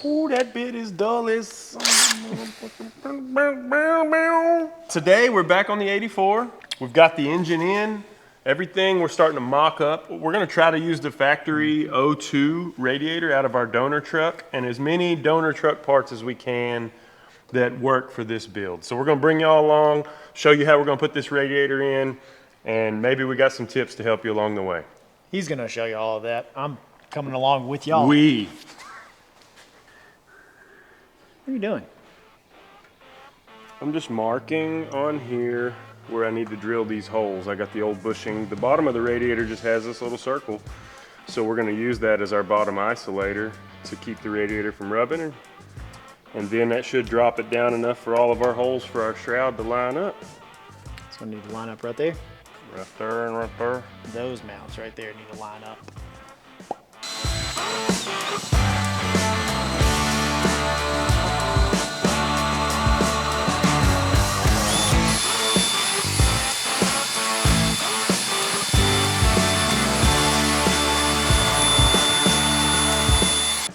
Ooh, that bit is dull as... Today, we're back on the 84. We've got the engine in. Everything we're starting to mock up. We're gonna try to use the factory O2 radiator out of our donor truck and as many donor truck parts as we can that work for this build. So we're gonna bring y'all along, show you how we're gonna put this radiator in, and maybe we got some tips to help you along the way. He's gonna show you all of that. I'm coming along with y'all. What are you doing? I'm just marking on here where I need to drill these holes. I got the old bushing. The bottom of the radiator just has this little circle. So we're gonna use that as our bottom isolator to keep the radiator from rubbing. And then that should drop it down enough for all of our holes for our shroud to line up. It's gonna need to line up right there. Right there and right there. Those mounts right there need to line up.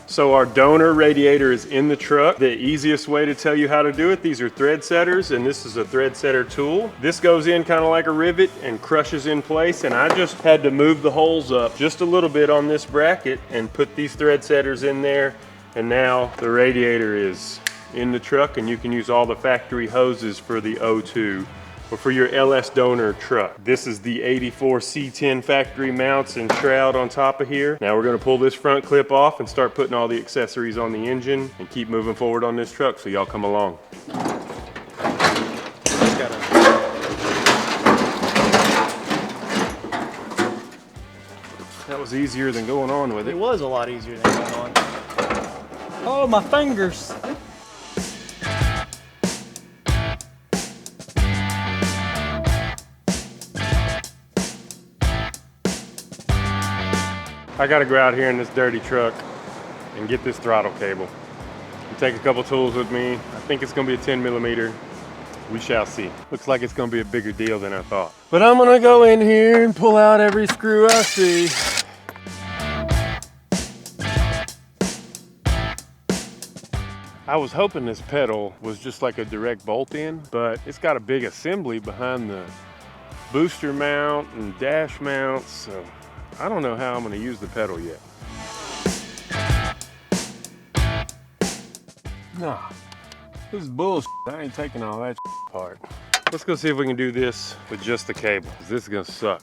So our donor radiator is in the truck. The easiest way to tell you how to do it, these are thread setters, and this is a thread setter tool. This goes in kind of like a rivet and crushes in place, and I just had to move the holes up just a little bit on this bracket and put these thread setters in there, and now the radiator is in the truck, and you can use all the factory hoses for the O2 or for your LS donor truck. This is the 84 C10 factory mounts and shroud on top of here. Now we're gonna pull this front clip off and start putting all the accessories on the engine and keep moving forward on this truck, so y'all come along. That was easier than going on with it. It was a lot easier than going on. Oh, my fingers. I gotta go out here in this dirty truck and get this throttle cable. I'll take a couple tools with me. I think it's gonna be a 10mm. We shall see. Looks like it's gonna be a bigger deal than I thought. But I'm gonna go in here and pull out every screw I see. I was hoping this pedal was just like a direct bolt in, but it's got a big assembly behind the booster mount and dash mounts, so I don't know how I'm gonna use the pedal yet. Nah, this is bullshit. I ain't taking all that apart. Let's go see if we can do this with just the cable, 'cause this is gonna suck.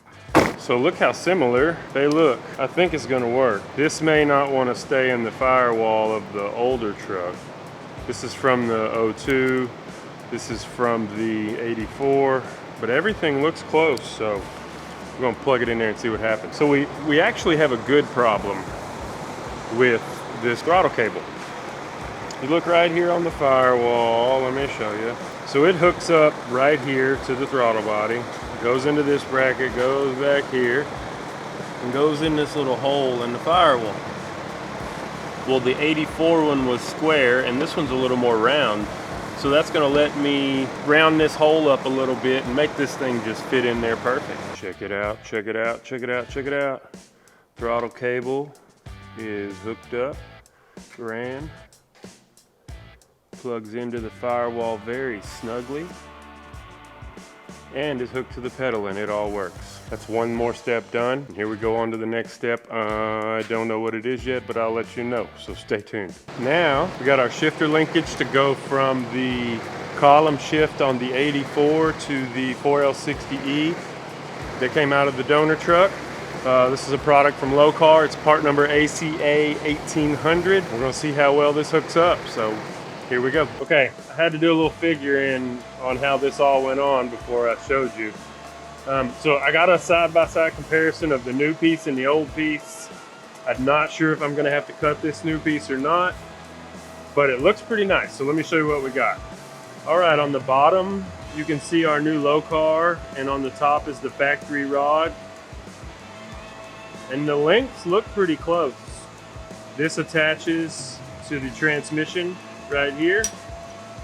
So look how similar they look. I think it's gonna work. This may not wanna stay in the firewall of the older truck. This is from the O2. This is from the 84, but everything looks close, so we're gonna plug it in there and see what happens. So we actually have a good problem with this throttle cable. You look right here on the firewall, let me show you. So it hooks up right here to the throttle body, goes into this bracket, goes back here, and goes in this little hole in the firewall. Well, the 84 one was square, and this one's a little more round. So that's gonna let me round this hole up a little bit and make this thing just fit in there perfect. Check it out, check it out, check it out, check it out. Throttle cable is hooked up, grand. Plugs into the firewall very snugly. And is hooked to the pedal, and it all works. That's one more step done. Here we go on to the next step. I don't know what it is yet, but I'll let you know, so stay tuned. Now, we got our shifter linkage to go from the column shift on the 84 to the 4L60E that came out of the donor truck. This is a product from Low Car. It's part number ACA 1800. We're gonna see how well this hooks up, so here we go. Okay, I had to do a little figure in on how this all went on before I showed you. So I got a side-by-side comparison of the new piece and the old piece. I'm not sure if I'm gonna have to cut this new piece or not, but it looks pretty nice. So let me show you what we got. All right, on the bottom, you can see our new Low Car, and on the top is the factory rod. And the lengths look pretty close. This attaches to the transmission right here,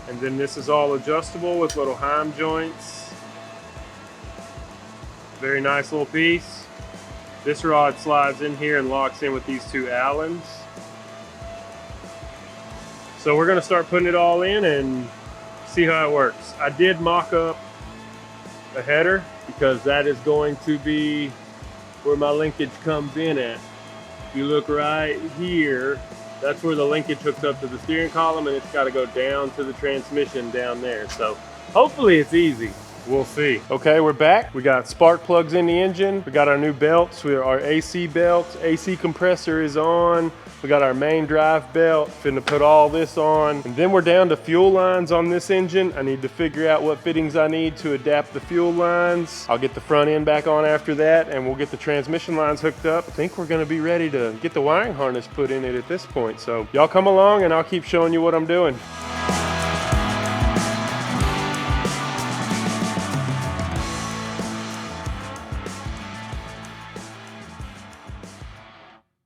and then this is all adjustable with little Heim joints. Very nice little piece. This rod slides in here and locks in with these two Allens. So we're gonna start putting it all in and see how it works. I did mock up a header because that is going to be where my linkage comes in at. If you look right here, that's where the linkage hooks up to the steering column, and it's got to go down to the transmission down there. So hopefully it's easy. We'll see. Okay, we're back. We got spark plugs in the engine. We got our new belts. Our AC belts. AC compressor is on. We got our main drive belt. Finna put all this on. And then we're down to fuel lines on this engine. I need to figure out what fittings I need to adapt the fuel lines. I'll get the front end back on after that, and we'll get the transmission lines hooked up. I think we're gonna be ready to get the wiring harness put in it at this point. So y'all come along and I'll keep showing you what I'm doing.